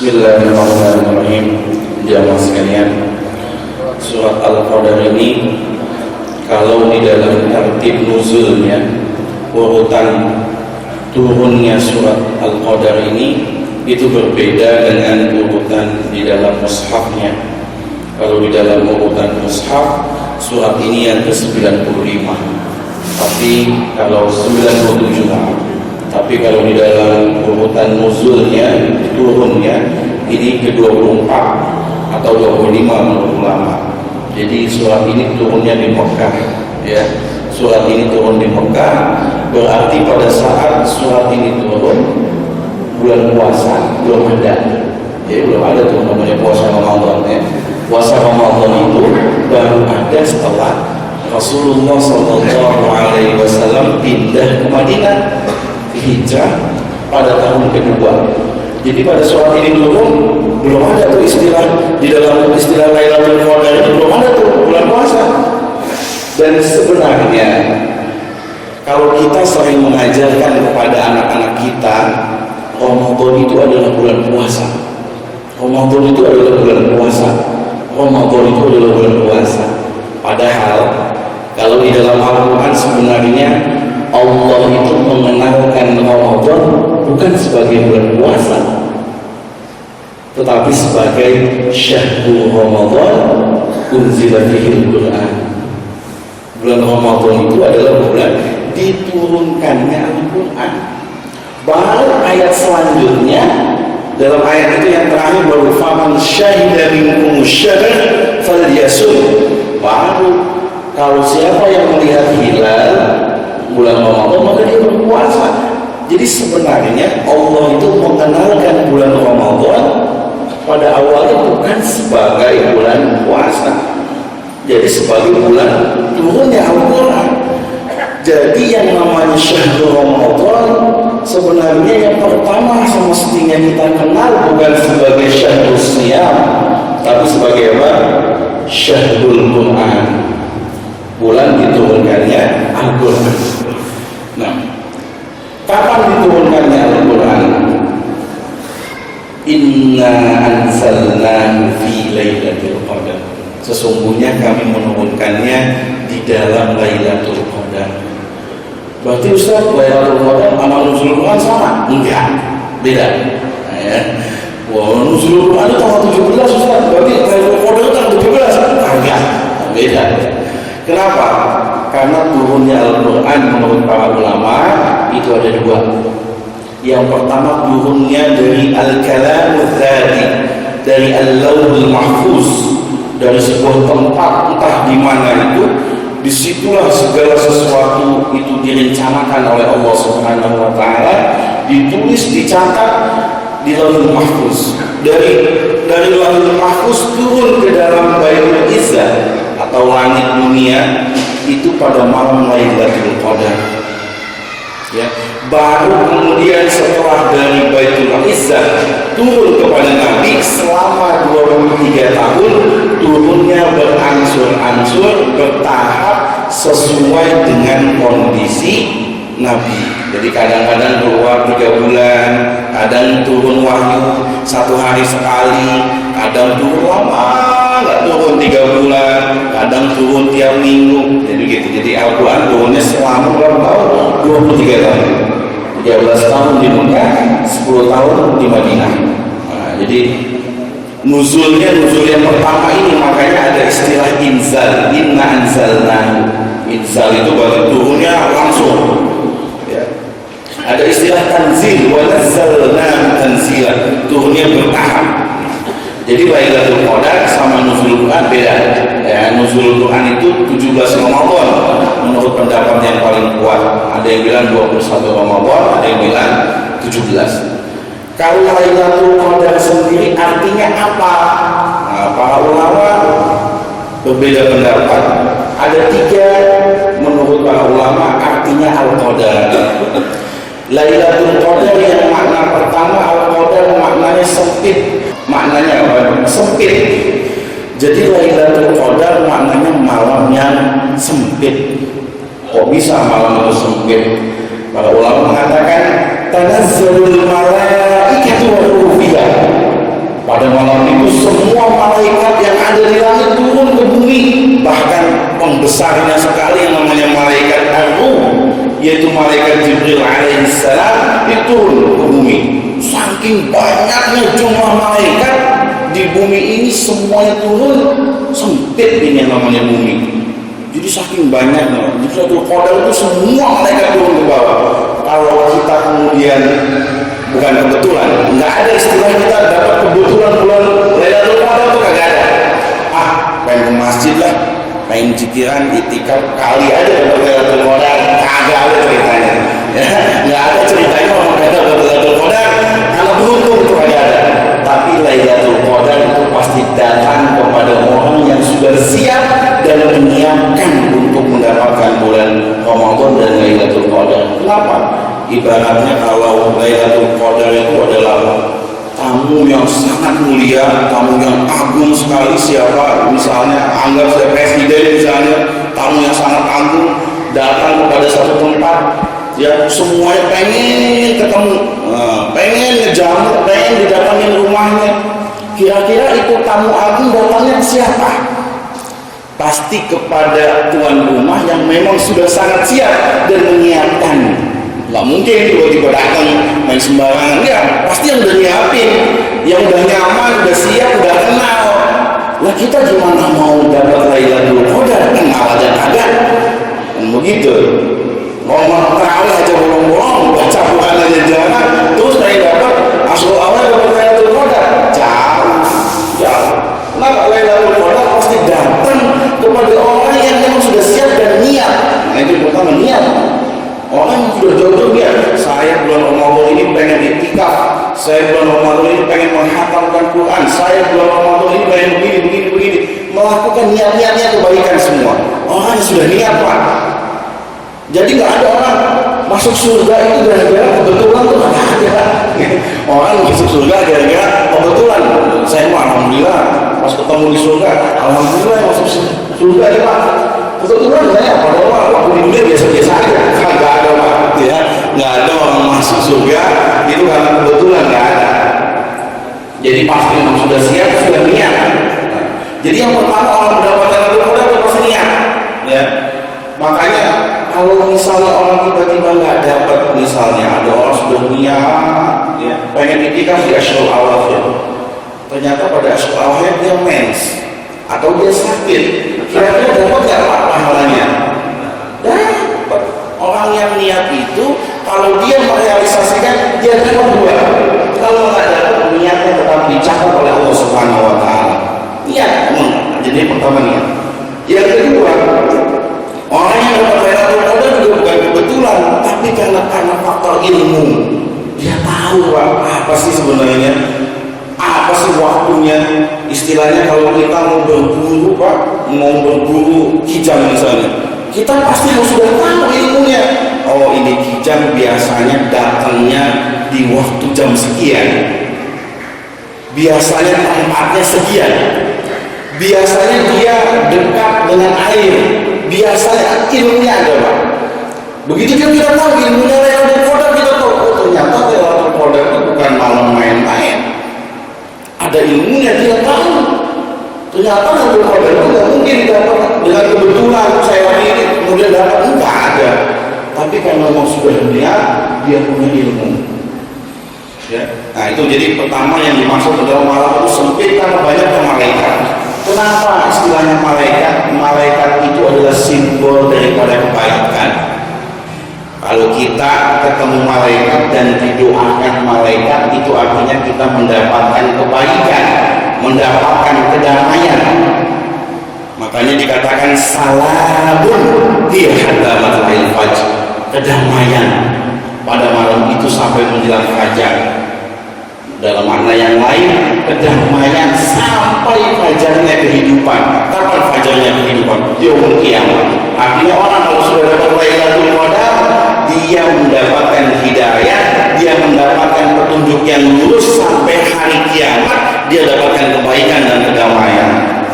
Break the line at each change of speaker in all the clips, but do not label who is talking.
Bismillahirrahmanirrahim. Jamaah sekalian, surat Al-Qadar ini kalau di dalam tertib nuzulnya, urutan turunnya surat Al-Qadar ini itu berbeda dengan urutan di dalam mushafnya. Kalau di dalam urutan mushaf, surat ini yang ke-95, tapi kalau 97 tapi kalau di dalam urutan nuzulnya, turunnya ini ke-24 atau 25 menurut ulama. Jadi surat ini turunnya di Mekah, ya. Surat ini turun di Mekah, berarti pada saat surat ini turun bulan puasa belum ada. Ya, belum ada tuh namanya puasa Ramadan, ya. Puasa Ramadan itu baru ada setelah Rasulullah SAW pindah ke Madinah, hijrah pada tahun kedua. Jadi pada surat ini turun belum ada tuh istilah, di dalam istilah Lailatul Qadar ini belum ada tuh bulan puasa. Dan sebenarnya kalau kita sering mengajarkan kepada anak-anak kita, Ramadan itu adalah bulan puasa, Ramadan itu adalah bulan puasa, Ramadan itu adalah bulan puasa. Padahal kalau di dalam Al-Quran sebenarnya Allah itu mengenalkan Ramadan bukan sebagai bulan puasa, tetapi sebagai syahrul Ramadan unzila fihil Quran. Bulan Ramadan itu adalah bulan diturunkannya Al-Quran. Baru ayat selanjutnya, dalam ayat itu yang terakhir, baru faman syahida minkum syahr falyasum. Baru kalau siapa yang melihat hilal bulan Ramadan maka dia berpuasa. Jadi sebenarnya Allah itu mengenalkan bulan Ramadan pada awalnya bukan sebagai bulan puasa, jadi sebagai bulan turunnya Al-Quran. Jadi yang namanya syahrul Ramadan sebenarnya yang pertama semestinya kita kenal bukan sebagai syahrul siyam, tapi sebagai apa? Syahrul Quran, bulan diturunkannya Al-Quran. Nah, kapan diturunkannya Al-Quran? Inna anzalnahu fi lailatul qadar. Sesungguhnya kami menurunkannya di dalam Lailatul Qadar. Berarti Ustaz, Lailatul Qadar sama nuzul Quran sama? Enggak, beda. Nah, ya. Wah, nuzul Quran itu tanggal 17 Ustaz, berarti Lailatul Qadar itu tanggal 17? Enggak, beda. Kenapa? Karena turunnya Al-Quran menurut para ulama itu ada dua. Yang pertama turunnya dari Al-Kalamul Dzati, dari Al-Lauhul Mahfuz, dari sebuah tempat entah di mana itu. Disitulah segala sesuatu itu direncanakan oleh Allah Subhanahu Wa Taala, ditulis, dicatat di Lauhul Mahfuz. Dari Lauhul Mahfuz turun ke dalam Baitul Izzah atau langit dunia itu pada malam Lailatul Qadar, ya. Baru kemudian setelah dari Baitul Izzah turun kepada Nabi selama 23 tahun, turunnya berangsur-angsur, bertahap sesuai dengan kondisi Nabi. Jadi kadang-kadang keluar 3 bulan, kadang turun wahyu 1 hari sekali, kadang turun lama nggak turun 3 bulan, kadang turun tiap minggu. Jadi gitu. Jadi Al-Quran turunnya selama berapa tahun? 23 tahun. 13 tahun di Mekah, 10 tahun di Madinah. Nah, jadi nuzulnya nuzul yang pertama ini, makanya ada istilah inzal. Inna anzalnahu. Inzal itu berarti turunnya langsung, ya. Ada istilah tanzil, wa nazzalnahu tanzila, turunnya bertahap. Jadi Lailatul Qadar sama nuzul Quran beda, ya. Nuzul Quran itu 17 Ramadan menurut pendapat yang paling kuat. Ada yang bilang 21 Ramadan, ada yang bilang 17. Kalau Lailatul Qadar sendiri artinya apa? Nah, para ulama berbeda pendapat. Ada 3 menurut para ulama artinya Al-Qadar. Lailatul Qadar yang makna pertama, Al-Qadar maknanya sempit. Maknanya apa? Sempit. Jadi Lailatul Qadar maknanya malam yang sempit. Kok bisa malam itu sempit? Para ulama mengatakan tanazzalul malaikatu wa ruh fiha. Pada malam itu semua malaikat yang ada di langit turun ke bumi. Bahkan pembesarnya sekali yang namanya malaikat Ar-Ruh, yaitu malaikat Jibril alaihissalam, itu turun ke bumi. Saking banyaknya jumlah malaikat di bumi ini, semuanya turun. Sempit ini yang namanya bumi. Jadi saking banyaknya di Lailatul Qadar itu semua malaikat turun ke bawah. Kalau kita kemudian bukan kebetulan, nggak ada istilah kita dapat kebetulan bulan Lailatul Qadar itu kagak ada. Pengen ke masjid lah, pengen zikiran, itikaf kali aja dapat Lailatul Qadar, kagak ada ceritanya. Ya, nggak ada ceritanya orang dapat Lailatul Qadar karena beruntung itu kagak ada. Tapi Lailatul Qadar itu pasti datang kepada orang yang sudah siap dan menyiapkan untuk mendapatkan bulan Ramadan dan Lailatul Qadar. Kenapa? Ibaratnya kalau Lailatul Qadar itu adalah tamu yang sangat mulia, tamu yang agung sekali. Siapa? Misalnya anggap saya presiden misalnya, tamu yang sangat agung datang kepada satu tempat, ya semuanya pengen ketemu, pengen ngejamu, pengen didatangin rumahnya. Kira-kira itu tamu agung datangnya siapa? Pasti kepada tuan rumah yang memang sudah sangat siap dan menyiapkan. Nggak mungkin tiba-tiba datang main sembarangan, ya pasti yang udah nyiapin, yang udah nyaman, udah siap, udah kenal. Lah kita gimana mau dapat Lailatul Qadar, kenal aja kagak? Begitu. Ngomong terawih aja bolong-bolong, baca Quran aja jarang, terus pengen dapat asal awal dapat Lailatul Qadar, jauh. Kenapa? Lailatul Qadar pasti datang kepada orang yang memang sudah siap dan niat. Nah itu pertama, niat. Orang yang sudah jauh-jauh niat, saya bulan Ramadan ini pengen itikaf, saya bulan Ramadan ini pengen menghatamkan Quran, saya bulan Ramadan ini pengen begini, melakukan niat-niatnya kebaikan semua. Orang yang sudah niat, Pak. Jadi nggak ada orang masuk surga itu gara-gara kebetulan tuh nggak ada. Orang masuk surga gara-gara kebetulan. Saya mah alhamdulillah pas ketemu di surga, alhamdulillah masuk surga ya Pak. Kebetulan saya padahal waktu di dunia biasa-biasa aja, nggak ada Pak, ya nggak ada orang masuk surga itu karena kebetulan, nggak ada. Jadi pasti memang sudah siap, sudah niat. Jadi yang pertama orang mendapatkan itu udah pasti niat, ya. Makanya kalau misalnya orang tiba-tiba nggak dapat, misalnya ada orang sudah niat, ya, pengen itikaf di Asyurul Awal, ternyata pada Asyurul Awal dia mens atau dia sakit, kira-kira dapat nggak pahalanya? Dapat. Orang yang niat itu kalau dia merealisasikan dia dapat dua. Kalau nggak dapat, niatnya tetap dicatat oleh Allah Subhanahu Wa Taala. Niat, jadi pertama niat. Yang kedua, orang yang dapat Lailatul Qadar juga bukan kebetulan, tapi karena faktor ilmu. Dia tahu apa sih sebenarnya, apa sih waktunya. Istilahnya kalau kita mau berburu Pak, mau berburu kijang misalnya, kita pasti harus sudah tahu ilmunya. Oh ini kijang biasanya datangnya di waktu jam sekian, biasanya tempatnya sekian, biasanya dia dekat dengan air, biasanya ilmunya ada Pak. Begitu juga kita tahu ilmunya Lailatul Qadar, kita tahu oh, ternyata Lailatul Qadar itu bukan malam main-main, ada ilmunya, dia tahu. Ternyata Lailatul Qadar itu nggak mungkin dapat dengan kebetulan saya ini kemudian dapat, enggak ada. Tapi karena memang sudah niat, dia punya ilmu. Ya. Nah itu jadi pertama yang dimaksud adalah malam itu sempit karena banyaknya malaikat. Kenapa istilahnya malaikat? Malaikat itu adalah simbol daripada kebaikan. Kalau kita ketemu malaikat dan didoakan malaikat, itu artinya kita mendapatkan kebaikan, mendapatkan kedamaian. Makanya dikatakan salamun di hadamatil fajr, kedamaian pada malam itu sampai menjelang fajar. Dalam makna yang lain, kedamaian sampai fajarnya kehidupan. Kapan fajarnya kehidupan? Yaumul Qiyamah. Artinya orang kalau sudah dapat Lailatul Qadar, dia mendapatkan hidayah, dia mendapatkan petunjuk yang lurus sampai hari kiamat, dia dapatkan kebaikan dan kedamaian.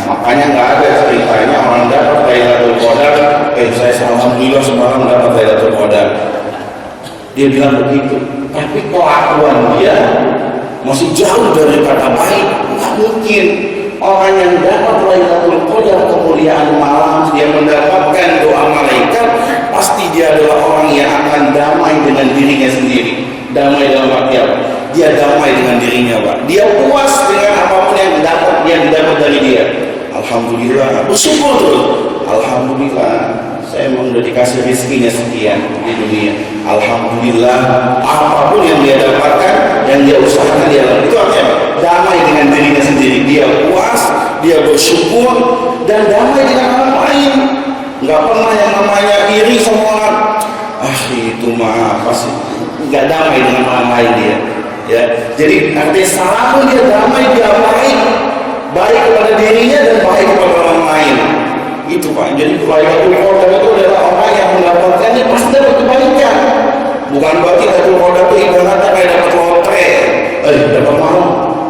Makanya nggak ada ceritanya orang dapat Lailatul Qadar, saya alhamdulillah semalam dapat Lailatul Qadar. Dia bilang begitu, tapi kelakuan dia masih jauh dari kata baik. ingin orang yang dapat Lailatul Qadar, kemuliaan malam, dia mendapatkan doa malaikat, pasti dia adalah orang yang akan damai dengan dirinya sendiri. Damai dalam arti apa? Dia damai dengan dirinya, Pak. Dia puas dengan apapun yang didapat dari dia. Alhamdulillah, bersyukur terus. Alhamdulillah, saya memang sudah dikasih rezekinya sekian di dunia. Alhamdulillah, apapun yang dia dapatkan, yang dia usahakan, dia lakukan. Itu artinya damai dengan dirinya sendiri. Dia puas, dia bersyukur, dan damai dengan orang lain. Nggak pernah yang namanya iri sama orang. Itu mah pasti nggak damai dengan orang lain dia. Ya, jadi artinya selama dia damai, dia baik kepada dirinya dan baik kepada orang lain. Itu Pak. Jadi Lailatul Qadar itu adalah orang yang mendapatkannya pasti dapat kebaikan. Bukan berarti Lailatul Qadar itu ibaratnya kayak dapat lotre. Dapat malam,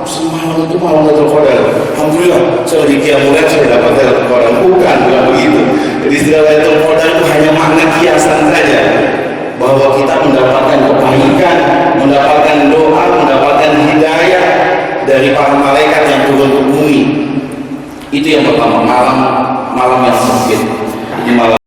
semalam itu malam Lailatul Qadar. Alhamdulillah, saya lagi qiyamul saya dapat Lailatul Qadar. Bukan begitu. Jadi istilah Lailatul Qadar itu hanya magnet hiasan saja, bahwa kita mendapatkan kebaikan, mendapatkan doa, mendapatkan hidayah dari para malaikat yang turun ke bumi. Itu yang pertama, malam yang sempit. Ini malam